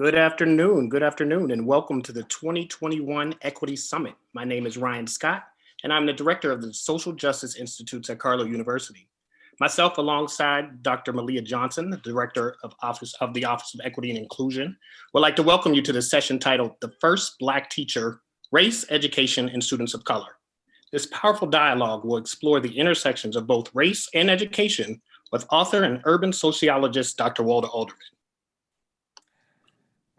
Good afternoon, and welcome to the 2021 Equity Summit. My name is Ryan Scott, and I'm the director of the Social Justice Institutes at Carlow University. Myself, alongside Dr. Malia Johnson, the director of the Office of Equity and Inclusion, would like to welcome you to the session titled "The First Black Teacher: Race, Education, and Students of Color." This powerful dialogue will explore the intersections of both race and education with author and urban sociologist Dr. Walter Alderman.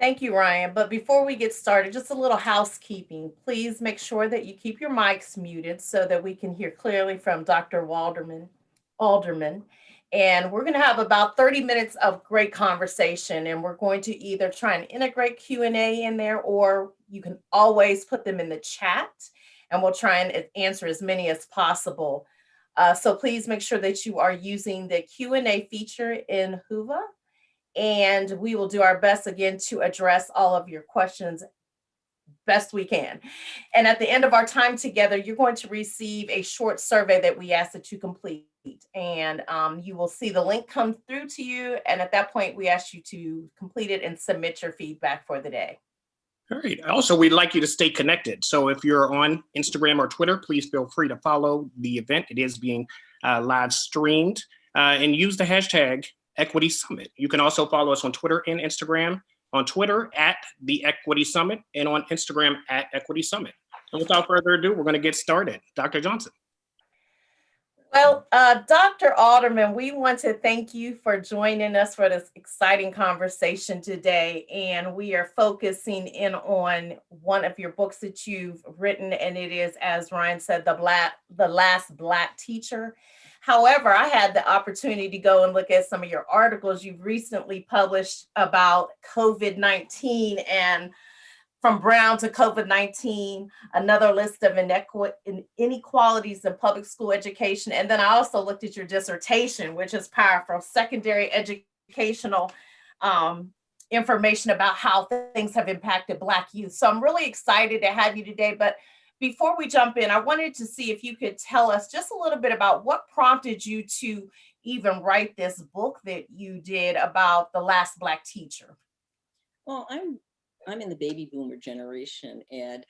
Thank you, Ryan. But before we get started, just a little housekeeping. Please make sure that you keep your mics muted so that we can hear clearly from Dr. Alderman. And we're going to have about 30 minutes of great conversation, and we're going to either try and integrate Q&A in there, or you can always put them in the chat, and we'll try and answer as many as possible. So please make sure that you are using the Q&A feature in Whova, and we will do our best again to address all of your questions best we can. And at the end of our time together, you're going to receive a short survey that we ask that you complete. And you will see the link come through to you. And at that point, we ask you to complete it and submit your feedback for the day. All right. Also, we'd like you to stay connected. So if you're on Instagram or Twitter, please feel free to follow the event. It is being live streamed, and use the hashtag Equity Summit. You can also follow us on Twitter and Instagram. On Twitter at the Equity Summit, and on Instagram at Equity Summit. And without further ado, we're going to get started. Dr. Johnson. Well, Dr. Alderman, we want to thank you for joining us for this exciting conversation today. And we are focusing in on one of your books that you've written, and it is, as Ryan said, The Last Black Teacher. However, I had the opportunity to go and look at some of your articles you've recently published about COVID-19, and From Brown to COVID-19, another list of inequalities in public school education. And then I also looked at your dissertation, which is powerful, secondary educational information about how things have impacted Black youth. So I'm really excited to have you today. But before we jump in, I wanted to see if you could tell us just a little bit about what prompted you to even write this book that you did about the last Black teacher. Well, I'm in the baby boomer generation, and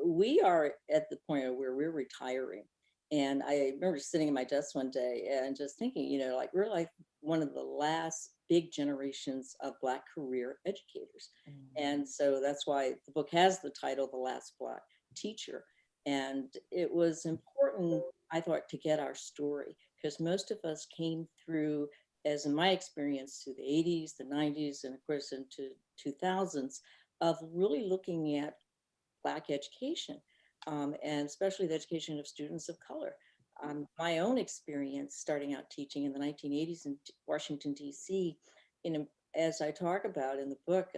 we are at the point where we're retiring. And I remember sitting at my desk one day and just thinking, like we're like one of the last big generations of Black career educators. Mm-hmm. And so that's why the book has the title, The Last Black Teacher. And it was important, I thought, to get our story, because most of us came through, as in my experience, through the 80s, the 90s, and of course into 2000s, of really looking at Black education, and especially the education of students of color. My own experience starting out teaching in the 1980s in Washington, D.C., as I talk about in the book,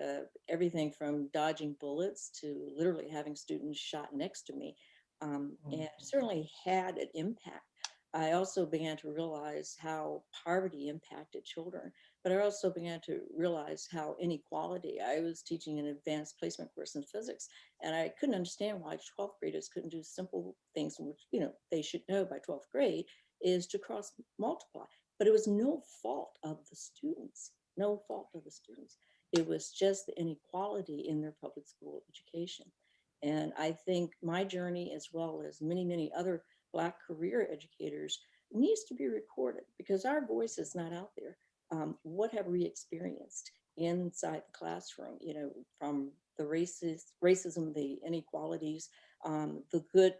everything from dodging bullets to literally having students shot next to me, and certainly had an impact. I also began to realize how poverty impacted children, but I also began to realize how inequality. I was teaching an advanced placement course in physics, and I couldn't understand why 12th graders couldn't do simple things, which they should know by 12th grade, is to cross multiply. But it was no fault of the students. No fault of the students. It was just the inequality in their public school education. And I think my journey, as well as many, many other Black career educators, needs to be recorded, because our voice is not out there. What have we experienced inside the classroom, from the racism, the inequalities, the good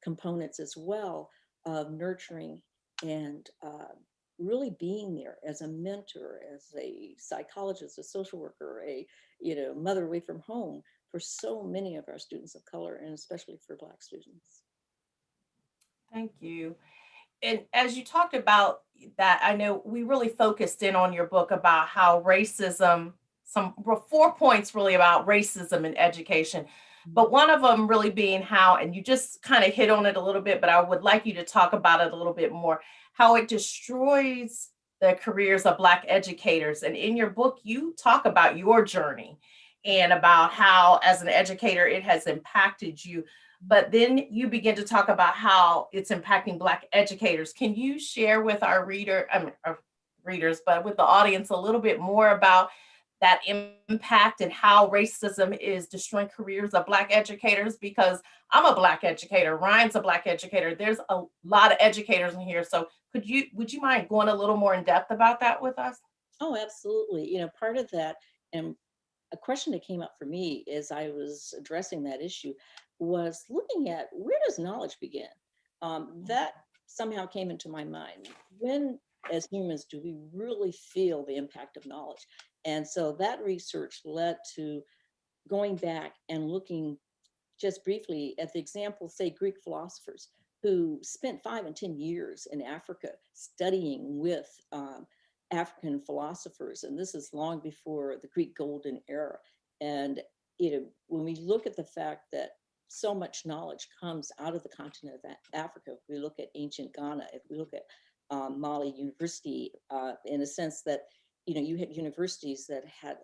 components as well of nurturing and really being there as a mentor, as a psychologist, a social worker, a mother away from home for so many of our students of color, and especially for Black students. Thank you. And as you talked about that, I know we really focused in on your book about how racism, 4 points really about racism in education, but one of them really being how, and you just kind of hit on it a little bit, but I would like you to talk about it a little bit more, how it destroys the careers of Black educators. And in your book, you talk about your journey and about how, as an educator, it has impacted you. But then you begin to talk about how it's impacting Black educators. Can you share with our readers, but with the audience, a little bit more about that impact and how racism is destroying careers of Black educators? Because I'm a Black educator, Ryan's a Black educator. There's a lot of educators in here. So would you mind going a little more in depth about that with us? Oh, absolutely. Part of that, and a question that came up for me as I was addressing that issue was looking at, where does knowledge begin? That somehow came into my mind. When, as humans, do we really feel the impact of knowledge? And so that research led to going back and looking just briefly at the example, say, Greek philosophers who spent 5 and 10 years in Africa studying with African philosophers. And this is long before the Greek Golden Era. And when we look at the fact that so much knowledge comes out of the continent of Africa, if we look at ancient Ghana, if we look at Mali University, in a sense that, you had universities that had,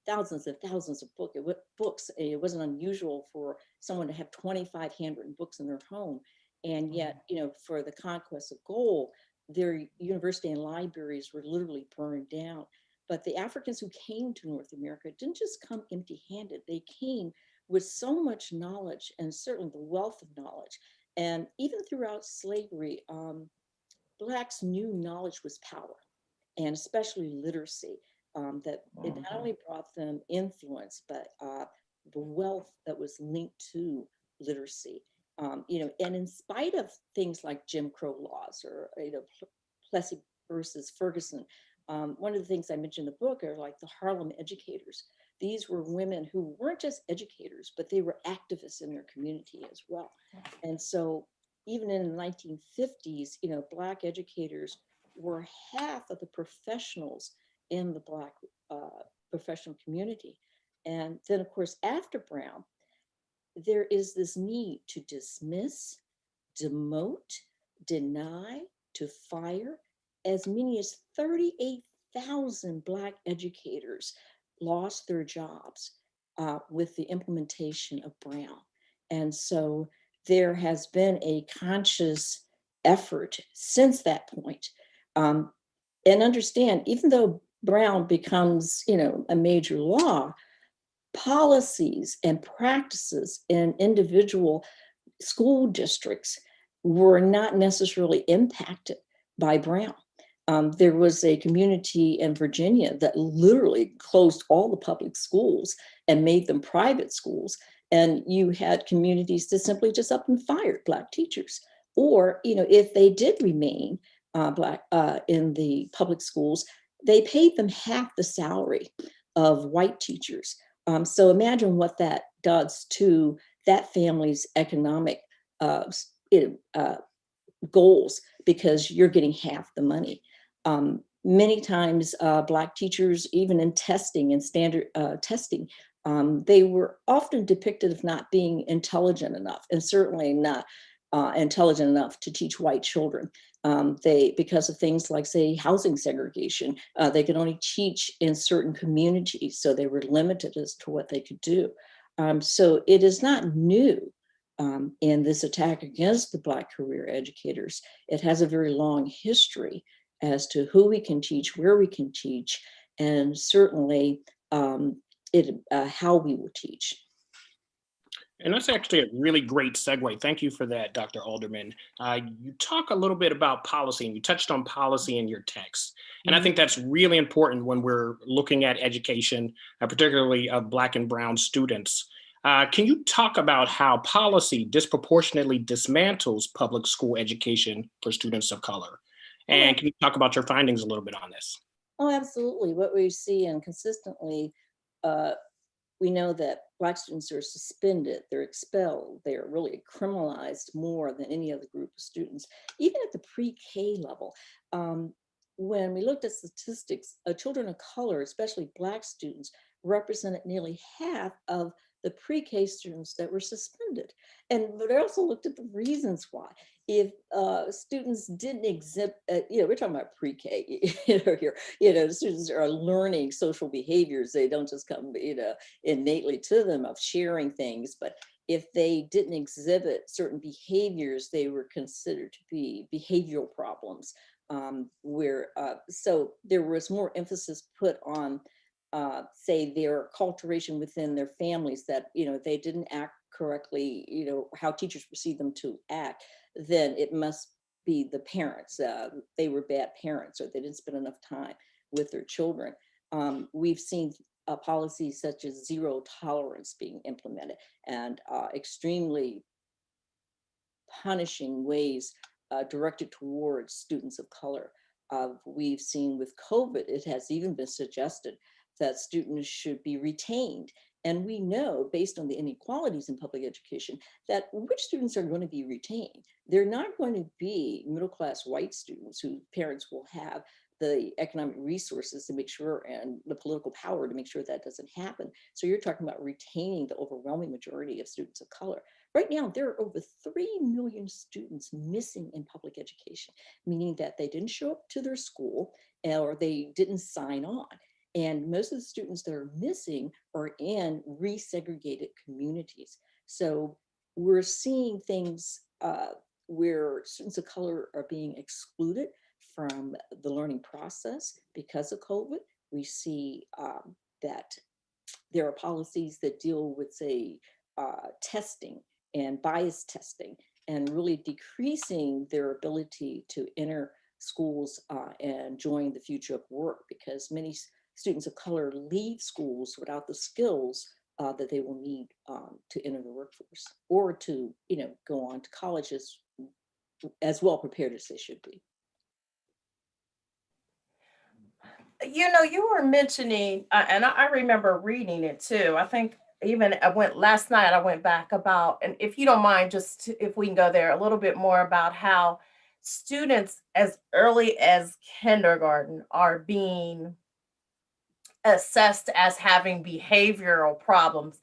thousands and thousands of books. It wasn't unusual for someone to have 25 handwritten books in their home. And yet, for the conquest of gold, their university and libraries were literally burned down. But the Africans who came to North America didn't just come empty-handed. They came with so much knowledge, and certainly the wealth of knowledge. And even throughout slavery, Blacks knew knowledge was power, and especially literacy. That it not only brought them influence, but the wealth that was linked to literacy. And in spite of things like Jim Crow laws or Plessy versus Ferguson, one of the things I mentioned in the book are like the Harlem educators. These were women who weren't just educators, but they were activists in their community as well. And so even in the 1950s, Black educators were half of the professionals in the Black professional community. And then, of course, after Brown, there is this need to dismiss, demote, deny, to fire. As many as 38,000 Black educators lost their jobs with the implementation of Brown. And so there has been a conscious effort since that point. And understand, even though Brown becomes, a major law, policies and practices in individual school districts were not necessarily impacted by Brown. There was a community in Virginia that literally closed all the public schools and made them private schools. And you had communities that simply just up and fired Black teachers. Or, if they did remain Black in the public schools, they paid them half the salary of white teachers. So imagine what that does to that family's economic goals, because you're getting half the money. Many times, Black teachers, even in testing and standard testing, they were often depicted as not being intelligent enough, and certainly not intelligent enough to teach white children. Because of things like, say, housing segregation, they could only teach in certain communities, so they were limited as to what they could do. So it is not new in this attack against the Black career educators. It has a very long history as to who we can teach, where we can teach, and certainly how we will teach. And that's actually a really great segue. Thank you for that, Dr. Alderman. You talk a little bit about policy, and you touched on policy in your text. And I think that's really important when we're looking at education, particularly of Black and Brown students. Can you talk about how policy disproportionately dismantles public school education for students of color? And can you talk about your findings a little bit on this? Oh, absolutely. What we see, and consistently, we know that Black students are suspended, they're expelled, they're really criminalized more than any other group of students, even at the pre-K level. When we looked at statistics, children of color, especially Black students, represented nearly half of the pre-K students that were suspended. But I also looked at the reasons why. If students didn't exhibit, we're talking about pre-K, here, students are learning social behaviors. They don't just come, innately to them of sharing things, but if they didn't exhibit certain behaviors, they were considered to be behavioral problems. So there was more emphasis put on, say, their acculturation within their families, that, they didn't act correctly, how teachers perceive them to act, then it must be the parents. They were bad parents, or they didn't spend enough time with their children. We've seen policies such as zero tolerance being implemented, and extremely punishing ways directed towards students of color. We've seen with COVID, it has even been suggested that students should be retained. And we know, based on the inequalities in public education, that which students are going to be retained. They're not going to be middle-class white students whose parents will have the economic resources to make sure, and the political power to make sure that doesn't happen. So you're talking about retaining the overwhelming majority of students of color. Right now, there are over 3 million students missing in public education, meaning that they didn't show up to their school or they didn't sign on. And most of the students that are missing are in resegregated communities. So we're seeing things where students of color are being excluded from the learning process because of COVID. We see that there are policies that deal with, say, testing and bias testing, and really decreasing their ability to enter schools and join the future of work, because many students of color leave schools without the skills that they will need to enter the workforce, or to go on to colleges as well prepared as they should be. You were mentioning, and I remember reading it too. I think even last night, I went back about, and if you don't mind, if we can go there a little bit more about how students as early as kindergarten are being assessed as having behavioral problems,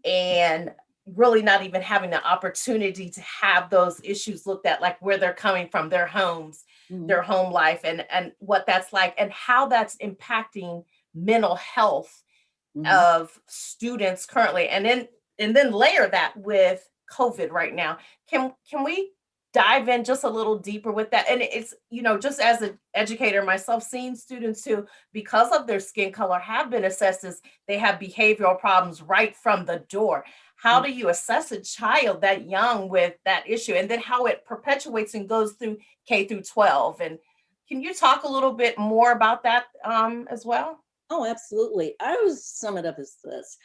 and really not even having the opportunity to have those issues looked at, like where they're coming from, their homes, their home life, and what that's like, and how that's impacting mental health of students currently. And then layer that with COVID right now. Can we dive in just a little deeper with that? And it's, just as an educator myself, seeing students who, because of their skin color, have been assessed as they have behavioral problems right from the door. How do you assess a child that young with that issue, and then how it perpetuates and goes through K through 12? And can you talk a little bit more about that as well? Oh, absolutely. I would sum it up as this.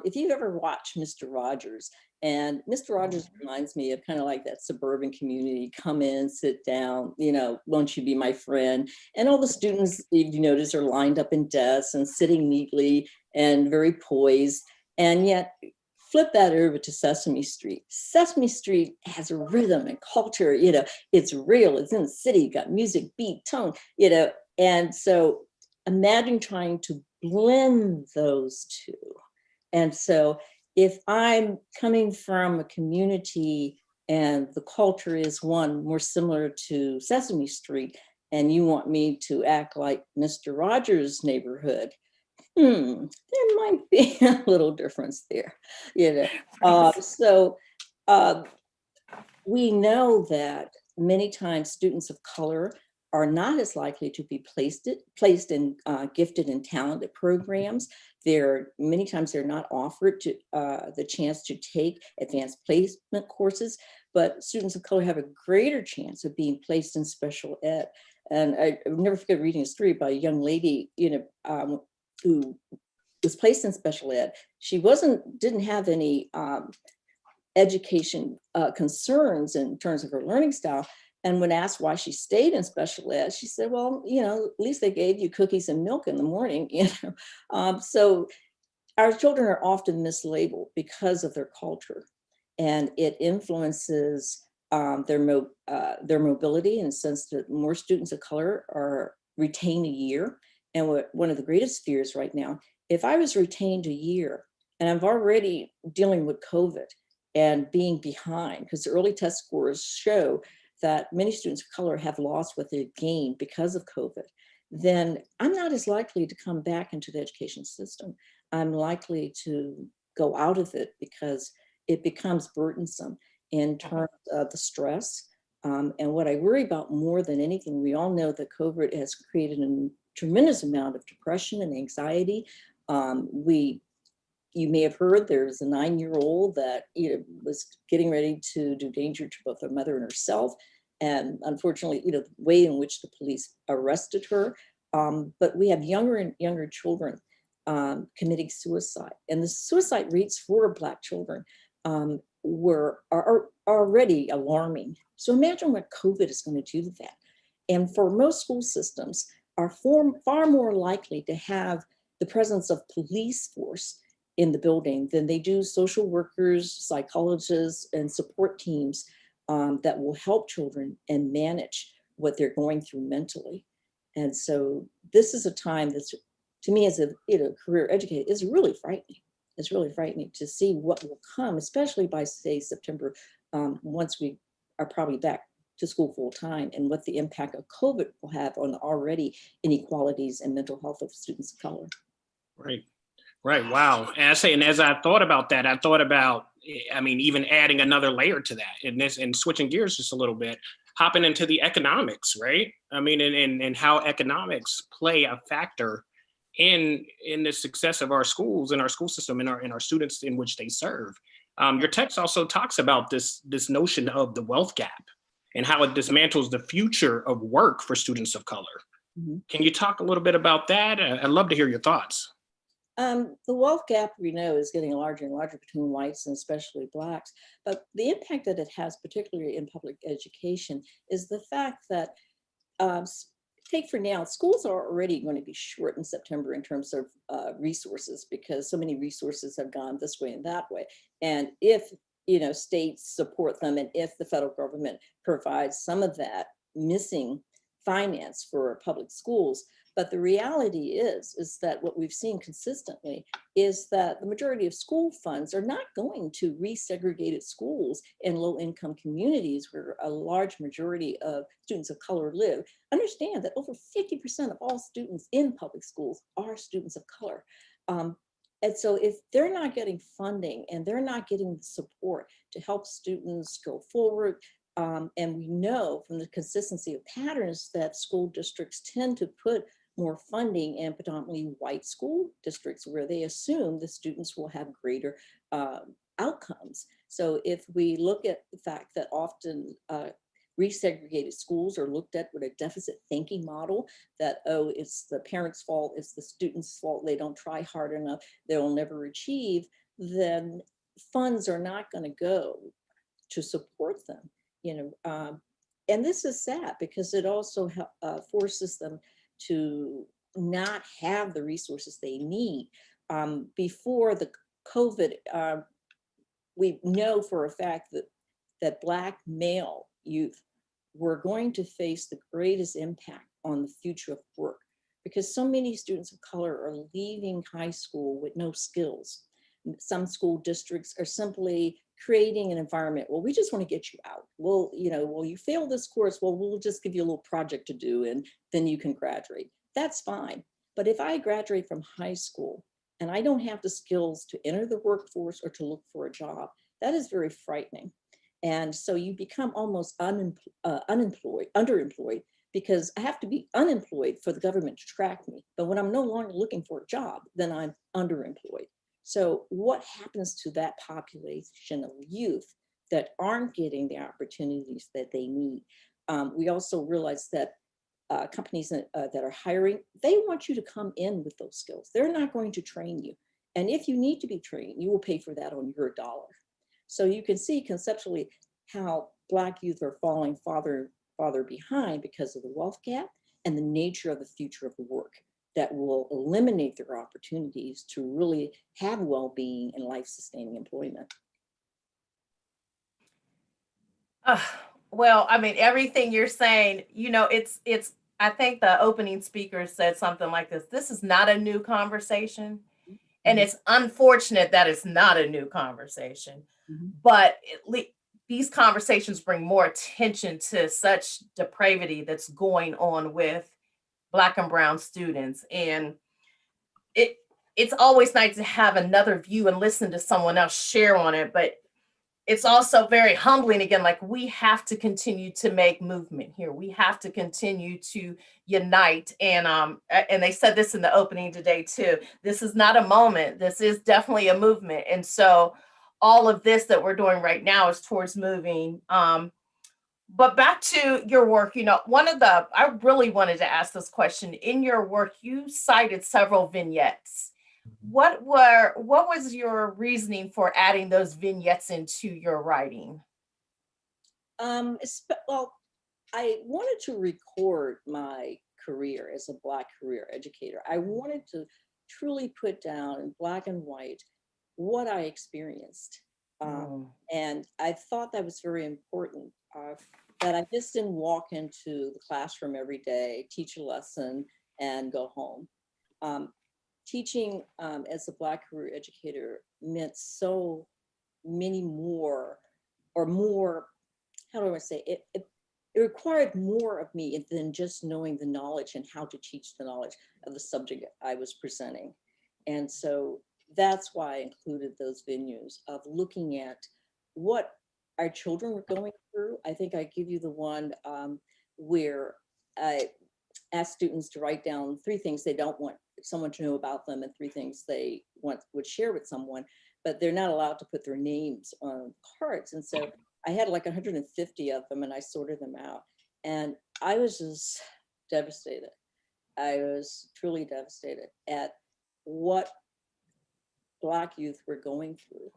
If you've ever watched Mr. Rogers, and Mr. Rogers reminds me of kind of like that suburban community, come in, sit down, won't you be my friend? And all the students, if you notice, are lined up in desks and sitting neatly and very poised. And yet, flip that over to Sesame Street. Sesame Street has a rhythm and culture, it's real, it's in the city, you got music, beat, tone, and so imagine trying to blend those two. And so if I'm coming from a community and the culture is one more similar to Sesame Street, and you want me to act like Mr. Rogers' neighborhood, there might be a little difference there, So we know that many times students of color are not as likely to be placed in gifted and talented programs. Many times they're not offered to the chance to take advanced placement courses, but students of color have a greater chance of being placed in special ed. And I never forget reading a story about a young lady, who was placed in special ed. She didn't have any education concerns in terms of her learning style. And when asked why she stayed in special ed, she said, well, at least they gave you cookies and milk in the morning, So our children are often mislabeled because of their culture, and it influences their mobility, in the sense that more students of color are retained a year. And one of the greatest fears right now, if I was retained a year and I'm already dealing with COVID and being behind, because the early test scores show that many students of color have lost what they've gained because of COVID, then I'm not as likely to come back into the education system. I'm likely to go out of it because it becomes burdensome in terms of the stress, And what I worry about more than anything, we all know that COVID has created a tremendous amount of depression and anxiety. You may have heard there's a 9-year-old that was getting ready to do danger to both her mother and herself. And unfortunately, the way in which the police arrested her. But we have younger and younger children committing suicide. And the suicide rates for Black children are already alarming. So imagine what COVID is going to do to that. And for most school systems are far more likely to have the presence of police force in the building than they do social workers, psychologists, and support teams that will help children and manage what they're going through mentally. And so this is a time that's, to me as a career educator, is really frightening. It's really frightening to see what will come, especially by, say, September, once we are probably back to school full time, and what the impact of COVID will have on already inequalities and mental health of students of color. Right. Right. Wow. And as I thought about that, I thought about, even adding another layer to that, and switching gears just a little bit, hopping into the economics, right? And how economics play a factor in the success of our schools and our school system and our students in which they serve. Your text also talks about this notion of the wealth gap and how it dismantles the future of work for students of color. Mm-hmm. Can you talk a little bit about that? I'd love to hear your thoughts. The wealth gap, we know, is getting larger and larger between whites and especially Blacks. But the impact that it has, particularly in public education, is the fact that, take for now, schools are already going to be short in September in terms of resources, because so many resources have gone this way and that way. And if states support them, and if the federal government provides some of that missing finance for public schools. But the reality is that what we've seen consistently is that the majority of school funds are not going to resegregated schools in low-income communities where a large majority of students of color live. Understand that over 50% of all students in public schools are students of color. And so if they're not getting funding and they're not getting the support to help students go forward, and we know from the consistency of patterns that school districts tend to put more funding in predominantly white school districts where they assume the students will have greater outcomes. So if we look at the fact that often resegregated schools are looked at with a deficit thinking model that, oh, it's the parents' fault, it's the students' fault, they don't try hard enough, they'll never achieve, then funds are not going to go to support them. And this is sad because it also forces them to not have the resources they need. Before the COVID, we know for a fact that Black male youth were going to face the greatest impact on the future of work, because so many students of color are leaving high school with no skills. Some school districts are simply creating an environment, well, we just want to get you out. Well, you failed this course, well, we'll just give you a little project to do and then you can graduate. That's fine. But if I graduate from high school and I don't have the skills to enter the workforce or to look for a job, that is very frightening. And so you become almost underemployed, because I have to be unemployed for the government to track me. But when I'm no longer looking for a job, then I'm underemployed. So what happens to that population of youth that aren't getting the opportunities that they need? We also realize that companies that are hiring, they want you to come in with those skills. They're not going to train you. And if you need to be trained, you will pay for that on your dollar. So you can see conceptually how Black youth are falling farther behind because of the wealth gap and the nature of the future of the work that will eliminate their opportunities to really have well-being and life-sustaining employment. Well, everything you're saying, it's, I think the opening speaker said something like this. This is not a new conversation. Mm-hmm. And it's unfortunate that it's not a new conversation, mm-hmm. But these conversations bring more attention to such depravity that's going on with Black and brown students. And it's always nice to have another view and listen to someone else share on it. But it's also very humbling again, like we have to continue to make movement here. We have to continue to unite. And they said this in the opening today too. This is not a moment. This is definitely a movement. And so all of this that we're doing right now is towards moving. But back to your work, I really wanted to ask this question. In your work, you cited several vignettes. What was your reasoning for adding those vignettes into your writing? Well, I wanted to record my career as a Black career educator. I wanted to truly put down in black and white what I experienced. And I thought that was very important, that I just didn't walk into the classroom every day, teach a lesson, and go home. Teaching as a Black career educator meant so many more, or more, how do I say, it required more of me than just knowing the knowledge and how to teach the knowledge of the subject I was presenting. And so that's why I included those venues of looking at what our children were going through. I think I give you the one where I asked students to write down 3 things they don't want someone to know about them and 3 things they would share with someone, but they're not allowed to put their names on cards. And so I had like 150 of them, and I sorted them out. And I was just devastated. I was truly devastated at what Black youth were going through,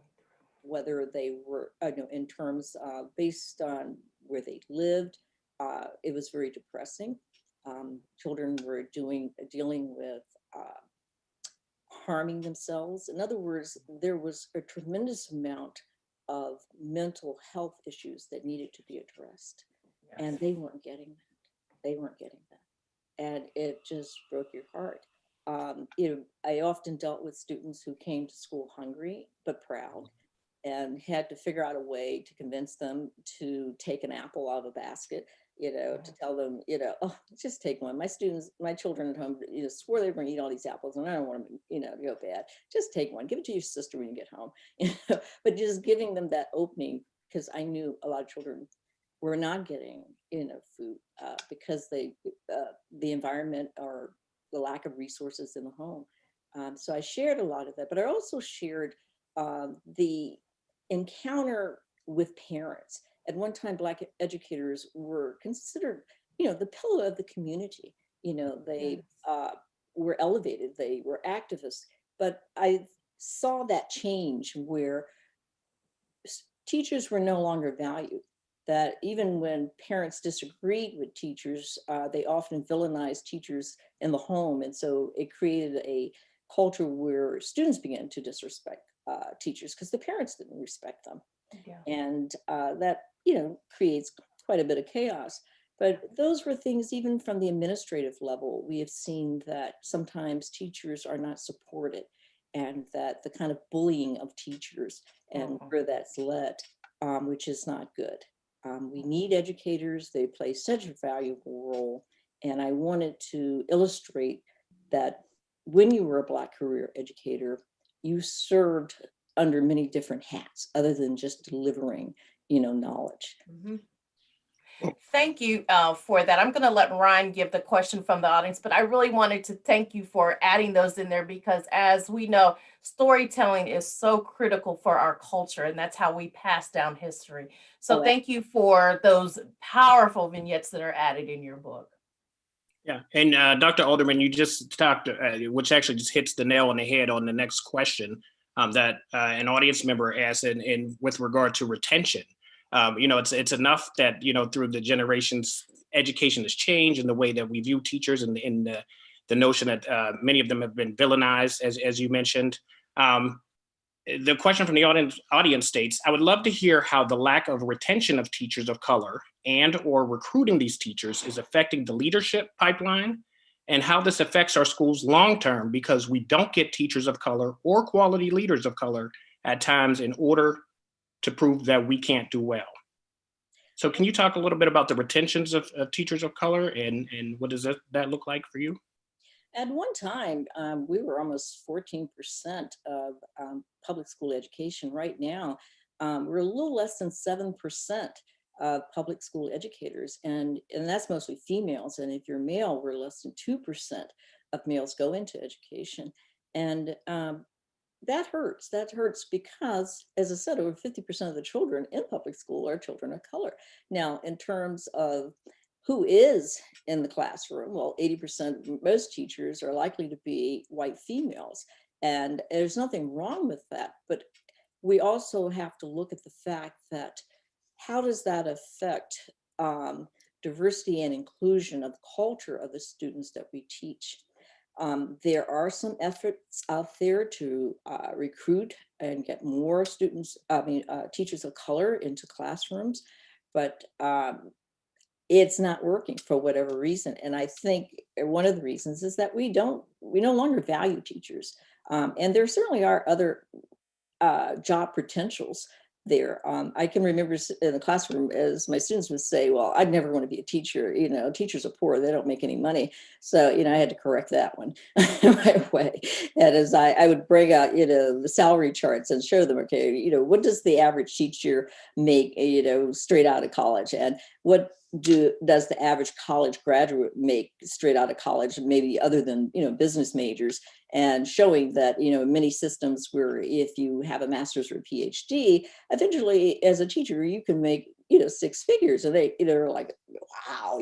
whether they were, in terms based on where they lived. It was very depressing. Children were dealing with harming themselves. In other words, there was a tremendous amount of mental health issues that needed to be addressed. Yes. And they weren't getting that. They weren't getting that. And it just broke your heart. I often dealt with students who came to school hungry but proud, and had to figure out a way to convince them to take an apple out of a basket, to tell them, oh, just take one. My children at home, swore they were going to eat all these apples, and I don't want them, to go bad. Just take one. Give it to your sister when you get home. But just giving them that opening, because I knew a lot of children were not getting enough food because the environment or the lack of resources in the home. So I shared a lot of that, but I also shared the encounter with parents. At one time, Black educators were considered, the pillar of the community. They were elevated, they were activists, but I saw that change where teachers were no longer valued. That even when parents disagreed with teachers, they often villainized teachers in the home. And so it created a culture where students began to disrespect teachers because the parents didn't respect them. Yeah. And that, creates quite a bit of chaos. But those were things, even from the administrative level, we have seen that sometimes teachers are not supported, and that the kind of bullying of teachers and where that's led, which is not good. We need educators. They play such a valuable role. And I wanted to illustrate that when you were a Black career educator, you served under many different hats other than just delivering, knowledge. Mm-hmm. Thank you for that. I'm going to let Ryan give the question from the audience, but I really wanted to thank you for adding those in there, because as we know, storytelling is so critical for our culture, and that's how we pass down history. So thank you for those powerful vignettes that are added in your book. Yeah, and Dr. Alderman, you just talked, which actually just hits the nail on the head on the next question that an audience member asked in with regard to retention. It's enough that, through the generations, education has changed in the way that we view teachers, and in the notion that many of them have been villainized, as you mentioned. The question from the audience states, I would love to hear how the lack of retention of teachers of color and or recruiting these teachers is affecting the leadership pipeline, and how this affects our schools long-term, because we don't get teachers of color or quality leaders of color at times in order to prove that we can't do well. So can you talk a little bit about the retentions of teachers of color, and what does that look like for you? At one time, we were almost 14% of public school education. Right now, we're a little less than 7% of public school educators, and that's mostly females. And if you're male, we're less than 2% of males go into education. And that hurts. That hurts because, as I said, over 50% of the children in public school are children of color. Now, in terms of who is in the classroom, well, 80%, most teachers are likely to be white females. And there's nothing wrong with that. But we also have to look at the fact that how does that affect diversity and inclusion of the culture of the students that we teach? There are some efforts out there to recruit and get more students, teachers of color into classrooms, but it's not working for whatever reason. And I think one of the reasons is that we no longer value teachers. And there certainly are other job potentials there. I can remember in the classroom as my students would say, well, I'd never want to be a teacher. Teachers are poor, they don't make any money. So, I had to correct that one right away. And as I would bring out, the salary charts and show them, okay, what does the average teacher make, straight out of college? And what does the average college graduate make straight out of college, maybe other than, business majors? And showing that, many systems where if you have a master's or a PhD, eventually as a teacher, you can make, six figures. And they're like, wow,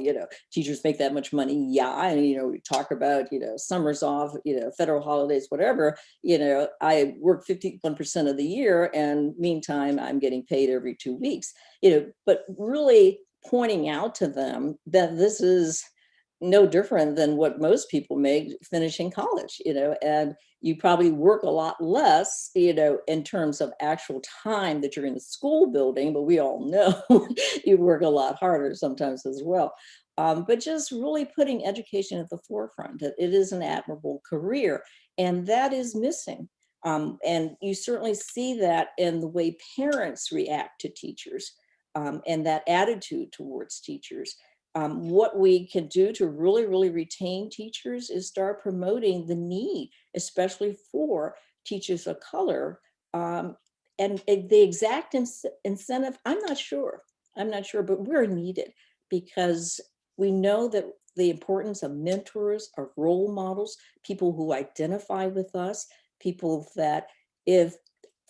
teachers make that much money. Yeah. And, we talk about, summers off, federal holidays, whatever, I work 51% of the year. And meantime, I'm getting paid every 2 weeks, but really pointing out to them that this is no different than what most people make finishing college, and you probably work a lot less, in terms of actual time that you're in the school building, but we all know you work a lot harder sometimes as well. But just really putting education at the forefront, that it is an admirable career, and that is missing. And you certainly see that in the way parents react to teachers, and that attitude towards teachers. What we can do to really, really retain teachers is start promoting the need, especially for teachers of color. And the exact incentive, I'm not sure, but we're needed because we know that the importance of mentors, of role models, people who identify with us, people that if,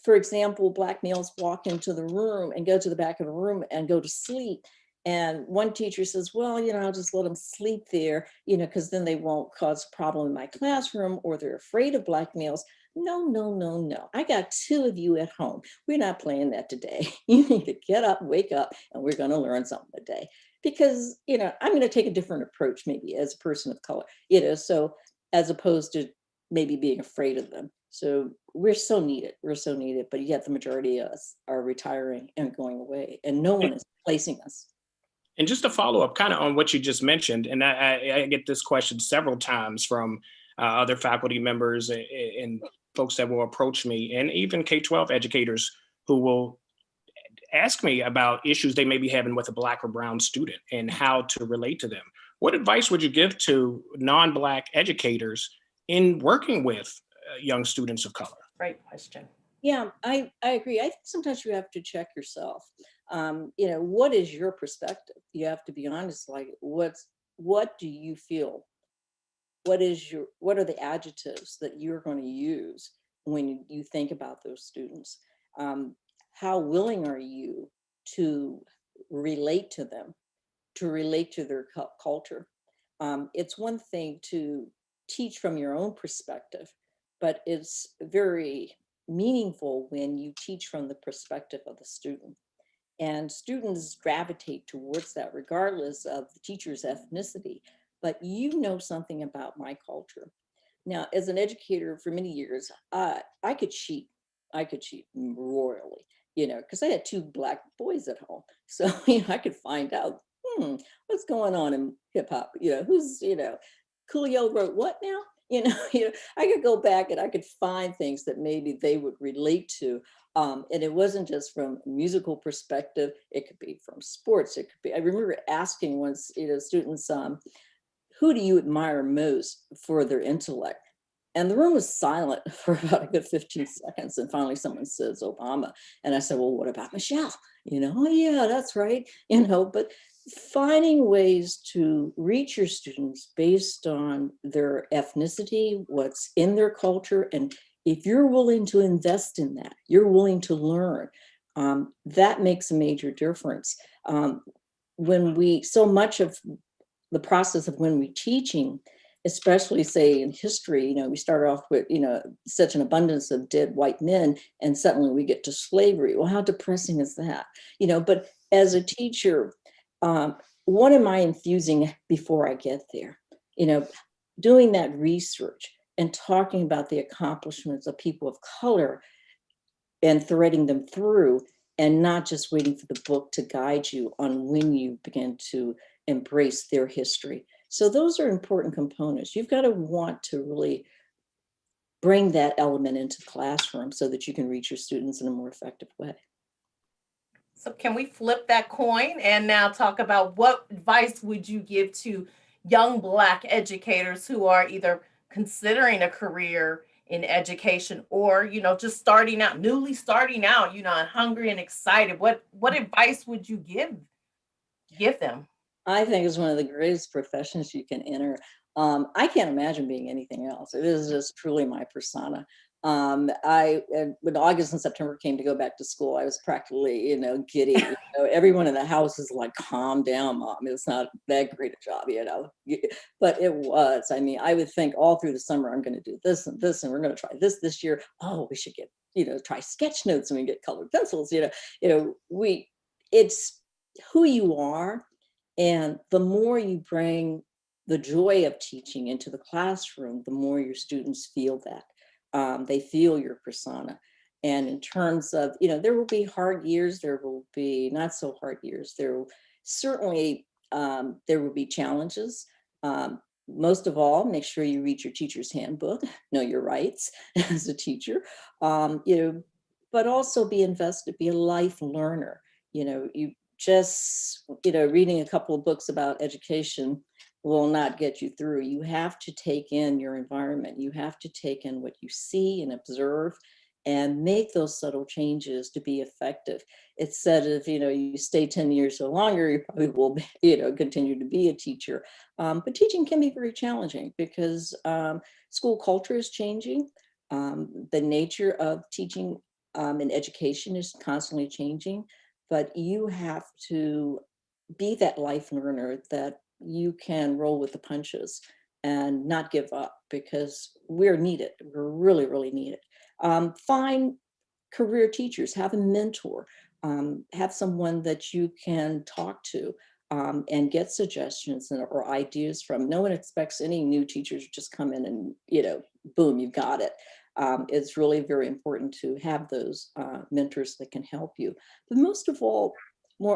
for example, Black males walk into the room and go to the back of the room and go to sleep, and one teacher says, well, I'll just let them sleep there, because then they won't cause a problem in my classroom, or they're afraid of Black males. No, no, no, no. I got 2 of you at home. We're not playing that today. You need to get up, wake up, and we're going to learn something today. Because, I'm going to take a different approach maybe as a person of color, so as opposed to maybe being afraid of them. So we're so needed, but yet the majority of us are retiring and going away, and no one is replacing us. And just to follow up kind of on what you just mentioned, and I get this question several times from other faculty members and folks that will approach me, and even K-12 educators who will ask me about issues they may be having with a Black or brown student and how to relate to them. What advice would you give to non-Black educators in working with young students of color? Great question. Yeah, I agree. I think sometimes you have to check yourself. What is your perspective? You have to be honest, like what do you feel? What are the adjectives that you're going to use when you think about those students? How willing are you to relate to them, to relate to their culture? It's one thing to teach from your own perspective, but it's very meaningful when you teach from the perspective of the student. And students gravitate towards that regardless of the teacher's ethnicity. But you know something about my culture. Now, as an educator for many years, I could cheat. I could cheat royally, because I had 2 Black boys at home. So, I could find out, what's going on in hip hop? Who's, Coolio wrote what now? I could go back and I could find things that maybe they would relate to. And it wasn't just from a musical perspective, it could be from sports. It could be, I remember asking once, students, who do you admire most for their intellect? And the room was silent for about a good 15 seconds. And finally someone says Obama. And I said, well, what about Michelle? Oh yeah, that's right. But finding ways to reach your students based on their ethnicity, what's in their culture, and if you're willing to invest in that, you're willing to learn, that makes a major difference. So much of the process of when we're teaching, especially say in history, we start off with, such an abundance of dead white men, and suddenly we get to slavery. Well, how depressing is that? But as a teacher, what am I infusing before I get there? Doing that research and talking about the accomplishments of people of color and threading them through, and not just waiting for the book to guide you on when you begin to embrace their history. So those are important components. You've got to want to really bring that element into the classroom so that you can reach your students in a more effective way. So can we flip that coin and now talk about what advice would you give to young Black educators who are either considering a career in education or, just starting out, newly starting out, and hungry and excited? What advice would you give them? I think it's one of the greatest professions you can enter. I can't imagine being anything else. It is just truly my persona. When August and September came to go back to school, I was practically, giddy. Everyone in the house is like, calm down, mom. It's not that great a job, but it was. I mean, I would think all through the summer, I'm going to do this and this, and we're going to try this year. Oh, we should get, try sketch notes and we get colored pencils. It's who you are. And the more you bring the joy of teaching into the classroom, the more your students feel that. They feel your persona. And in terms of, there will be hard years, there will be not so hard years. There will certainly, there will be challenges. Most of all, make sure you read your teacher's handbook, know your rights as a teacher, but also be invested, be a life learner. You just, reading a couple of books about education will not get you through. You have to take in your environment. You have to take in what you see and observe and make those subtle changes to be effective. It's said if, you stay 10 years or longer, you probably will, continue to be a teacher. But teaching can be very challenging because school culture is changing. The nature of teaching and education is constantly changing, but you have to be that life learner that you can roll with the punches and not give up, because we're needed. We're really, really needed. Find career teachers, have a mentor, have someone that you can talk to and get suggestions or ideas from. No one expects any new teachers to just come in and, boom, you've got it. It's really very important to have those mentors that can help you. But most of all,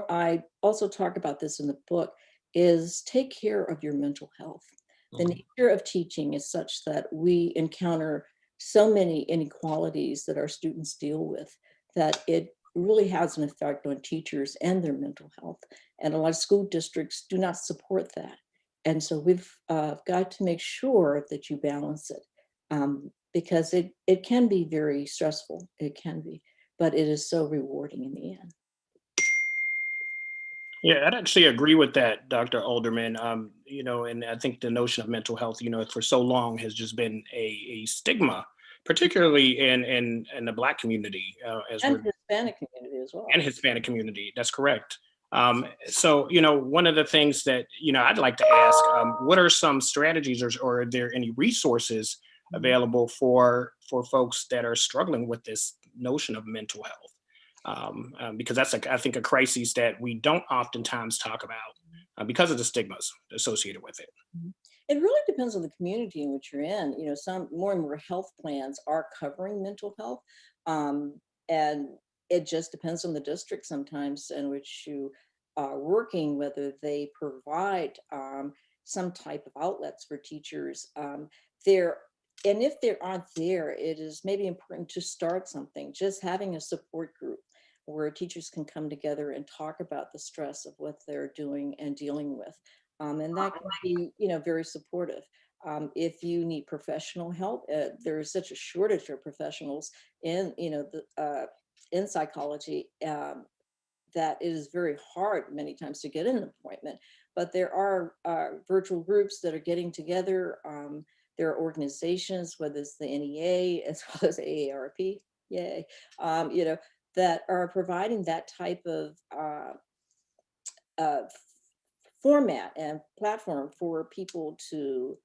I also talk about this in the book, is take care of your mental health. The nature of teaching is such that we encounter so many inequalities that our students deal with that it really has an effect on teachers and their mental health. And a lot of school districts do not support that. And so we've got to make sure that you balance it, because it can be very stressful. It can be, but it is so rewarding in the end. Yeah, I'd actually agree with that, Dr. Alderman. And I think the notion of mental health, for so long has just been a stigma, particularly in the Black community, And Hispanic community as well. and Hispanic community. That's correct. So, one of the things that, I'd like to ask, what are some strategies or are there any resources available for folks that are struggling with this notion of mental health? Because that's, I think, a crisis that we don't oftentimes talk about because of the stigmas associated with it. It really depends on the community in which you're in. Some more and more health plans are covering mental health. And it just depends on the district sometimes in which you are working, whether they provide some type of outlets for teachers. There, and if there aren't there, it is maybe important to start something, just having a support group where teachers can come together and talk about the stress of what they're doing and dealing with. And that can be, very supportive. If you need professional help, there is such a shortage of professionals in, in psychology, that it is very hard many times to get an appointment. But there are virtual groups that are getting together. There are organizations, whether it's the NEA as well as AARP, yay, that are providing that type of uh, format and platform for people to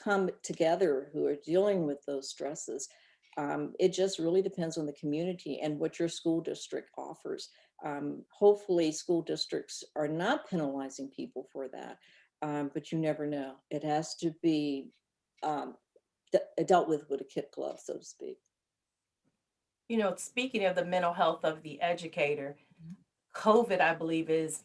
come together who are dealing with those stresses. It just really depends on the community and what your school district offers. Hopefully school districts are not penalizing people for that, but you never know. It has to be dealt with a kid glove, so to speak. Speaking of the mental health of the educator, COVID, I believe, is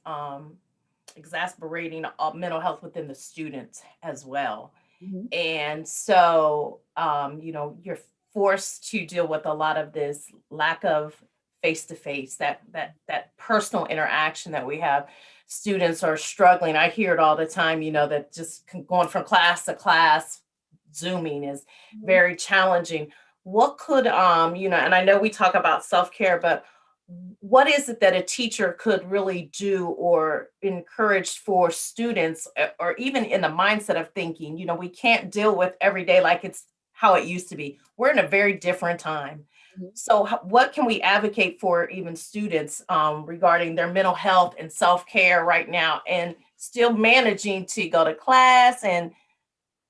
exacerbating mental health within the students as well. Mhm. And so, you're forced to deal with a lot of this lack of face to face, that personal interaction that we have. Students are struggling. I hear it all the time, that just going from class to class, Zooming is very challenging. What could, and I know we talk about self care, but what is it that a teacher could really do or encourage for students, or even in the mindset of thinking, we can't deal with every day like it's how it used to be. We're in a very different time. Mhm. So what can we advocate for even students regarding their mental health and self-care right now, and still managing to go to class? And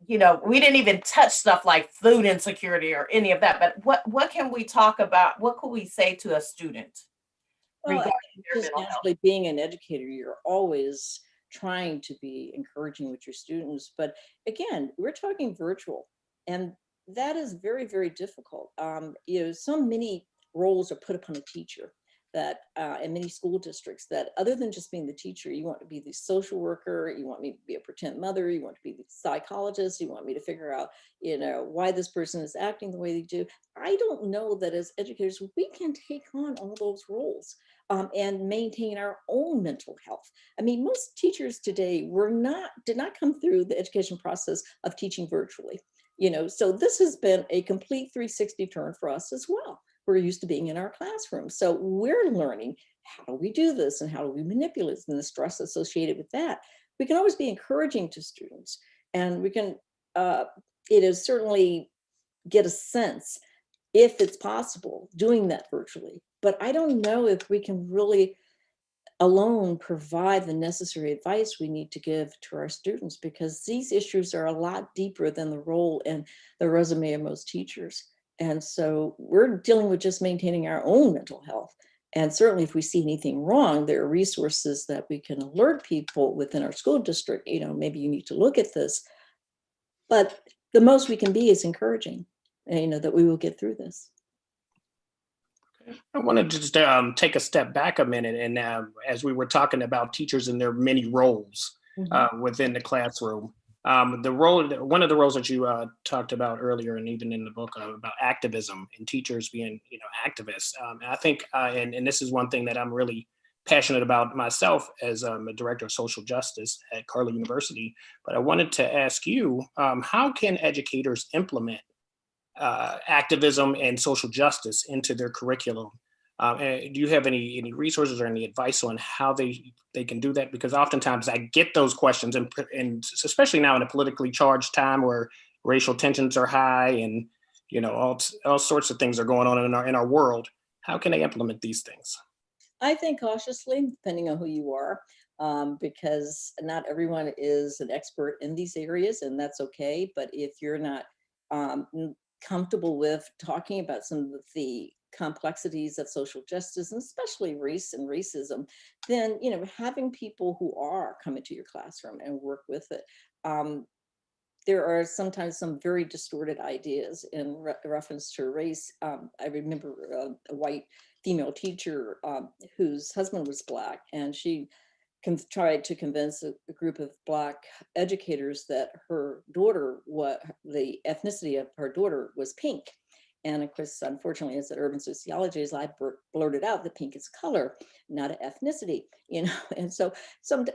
we didn't even touch stuff like food insecurity or any of that, but what can we talk about? What could we say to a student Well, I regarding think their just mental health? naturally being an educator, you're always trying to be encouraging with your students. But again, we're talking virtual, and that is very, very difficult. So many roles are put upon a teacher that, in many school districts, that other than just being the teacher, you want to be the social worker, you want me to be a pretend mother, you want to be the psychologist, you want me to figure out, why this person is acting the way they do. I don't know that as educators, we can take on all those roles and maintain our own mental health. I mean, most teachers today did not come through the education process of teaching virtually. So this has been a complete 360 turn for us as well. We're used to being in our classroom, so we're learning how do we do this and how do we manipulate and the stress associated with that. We can always be encouraging to students, and we can. It is certainly get a sense if it's possible doing that virtually. But I don't know if we can really alone provide the necessary advice we need to give to our students, because these issues are a lot deeper than the role and the resume of most teachers. And so we're dealing with just maintaining our own mental health. And certainly if we see anything wrong, there are resources that we can alert people within our school district, maybe you need to look at this. But the most we can be is encouraging, that we will get through this. I wanted to just take a step back a minute, and as we were talking about teachers and their many roles within the classroom, one of the roles that you talked about earlier, and even in the book about activism and teachers being, activists. I think, and this is one thing that I'm really passionate about myself as a director of social justice at Carlow University. But I wanted to ask you, how can educators implement activism and social justice into their curriculum? And do you have any resources or any advice on how they can do that? Because oftentimes I get those questions, and especially now in a politically charged time where racial tensions are high, and all sorts of things are going on in our world. How can they implement these things? I think cautiously, depending on who you are, because not everyone is an expert in these areas, and that's okay. But if you're not comfortable with talking about some of the complexities of social justice, and especially race and racism, then having people who are coming to your classroom and work with it. There are sometimes some very distorted ideas in reference to race. I remember a white female teacher whose husband was Black, and she tried to convince a group of Black educators that her daughter, the ethnicity of her daughter was pink. And of course, unfortunately, as an urban sociologist, I blurted out that pink is color, not an ethnicity, And so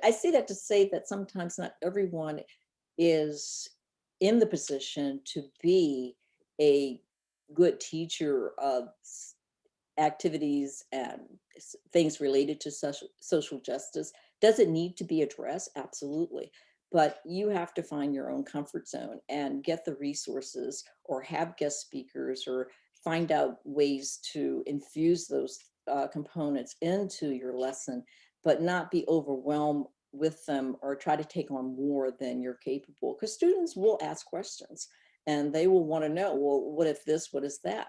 I say that to say that sometimes not everyone is in the position to be a good teacher of activities and things related to social justice. Does it need to be addressed? Absolutely. But you have to find your own comfort zone and get the resources or have guest speakers or find out ways to infuse those components into your lesson, but not be overwhelmed with them or try to take on more than you're capable. Because students will ask questions and they will want to know, well, what if this, what is that?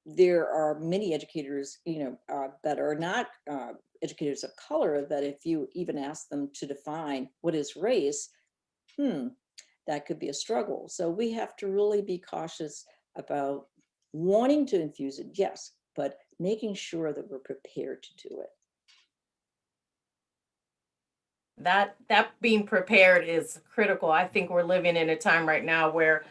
There are many educators, that are not educators of color, that if you even ask them to define what is race, that could be a struggle. So we have to really be cautious about wanting to infuse it, yes, but making sure that we're prepared to do it. That being prepared is critical. I think we're living in a time right now where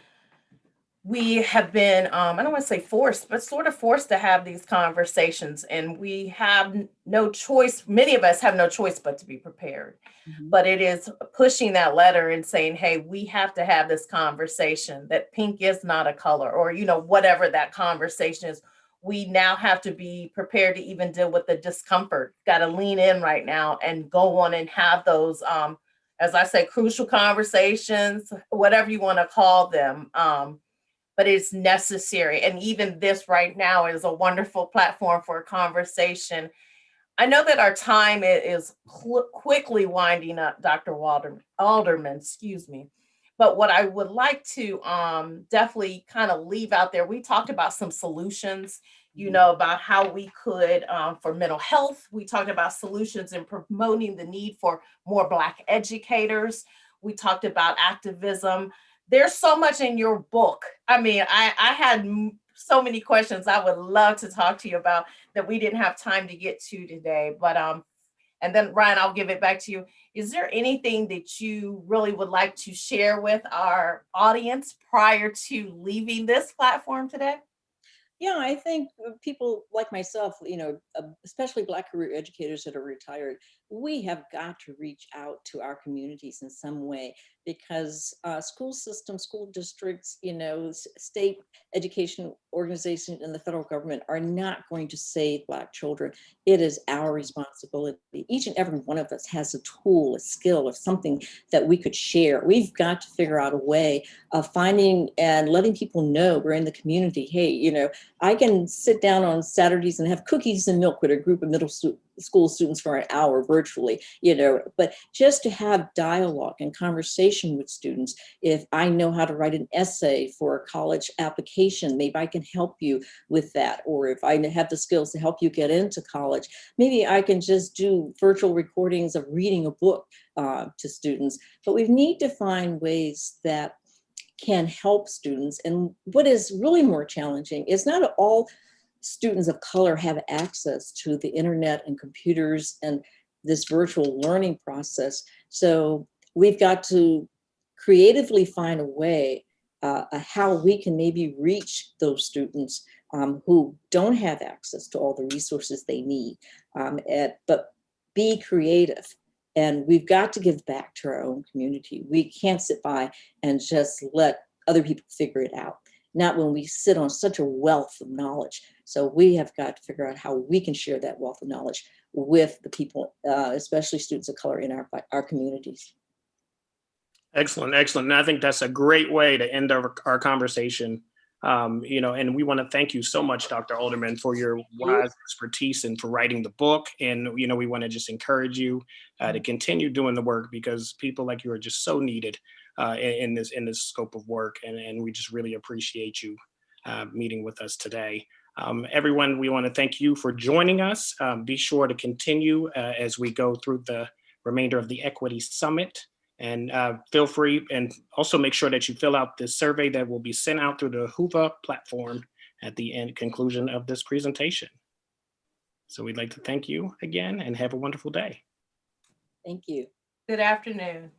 we have been, I don't want to say forced, but sort of forced to have these conversations, and we have no choice. Many of us have no choice but to be prepared. But it is pushing that letter and saying, hey, we have to have this conversation, that pink is not a color, or, whatever that conversation is. We now have to be prepared to even deal with the discomfort. Got to lean in right now and go on and have those, as I say, crucial conversations, whatever you want to call them. But it's necessary. And even this right now is a wonderful platform for a conversation. I know that our time is quickly winding up, Dr. Alderman, excuse me. But what I would like to definitely kind of leave out there, we talked about some solutions, about how we could, for mental health, we talked about solutions in promoting the need for more Black educators. We talked about activism. There's so much in your book. I mean, I had so many questions I would love to talk to you about that we didn't have time to get to today. But and then Ryan, I'll give it back to you. Is there anything that you really would like to share with our audience prior to leaving this platform today? Yeah, I think people like myself, especially Black career educators that are retired, we have got to reach out to our communities in some way, because school systems, school districts, state education organizations and the federal government are not going to save Black children. It is our responsibility. Each and every one of us has a tool, a skill, or something that we could share. We've got to figure out a way of finding and letting people know we're in the community. Hey, I can sit down on Saturdays and have cookies and milk with a group of middle school students for an hour virtually, but just to have dialogue and conversation with students. If I know how to write an essay for a college application, maybe I can help you with that. Or if I have the skills to help you get into college, maybe I can just do virtual recordings of reading a book to students. But we need to find ways that can help students. And what is really more challenging is not all students of color have access to the internet and computers and this virtual learning process. So we've got to creatively find a way how we can maybe reach those students who don't have access to all the resources they need, but be creative. And we've got to give back to our own community. We can't sit by and just let other people figure it out. Not when we sit on such a wealth of knowledge. So we have got to figure out how we can share that wealth of knowledge with the people, especially students of color in our communities. Excellent, excellent. And I think that's a great way to end our conversation. And we want to thank you so much, Dr. Alderman, for your wise expertise and for writing the book. And, we want to just encourage you to continue doing the work, because people like you are just so needed in this scope of work. And we just really appreciate you meeting with us today. Everyone, we want to thank you for joining us. Be sure to continue as we go through the remainder of the Equity Summit. And feel free, and also make sure that you fill out this survey that will be sent out through the Whova platform at the conclusion of this presentation. So we'd like to thank you again and have a wonderful day. Thank you. Good afternoon.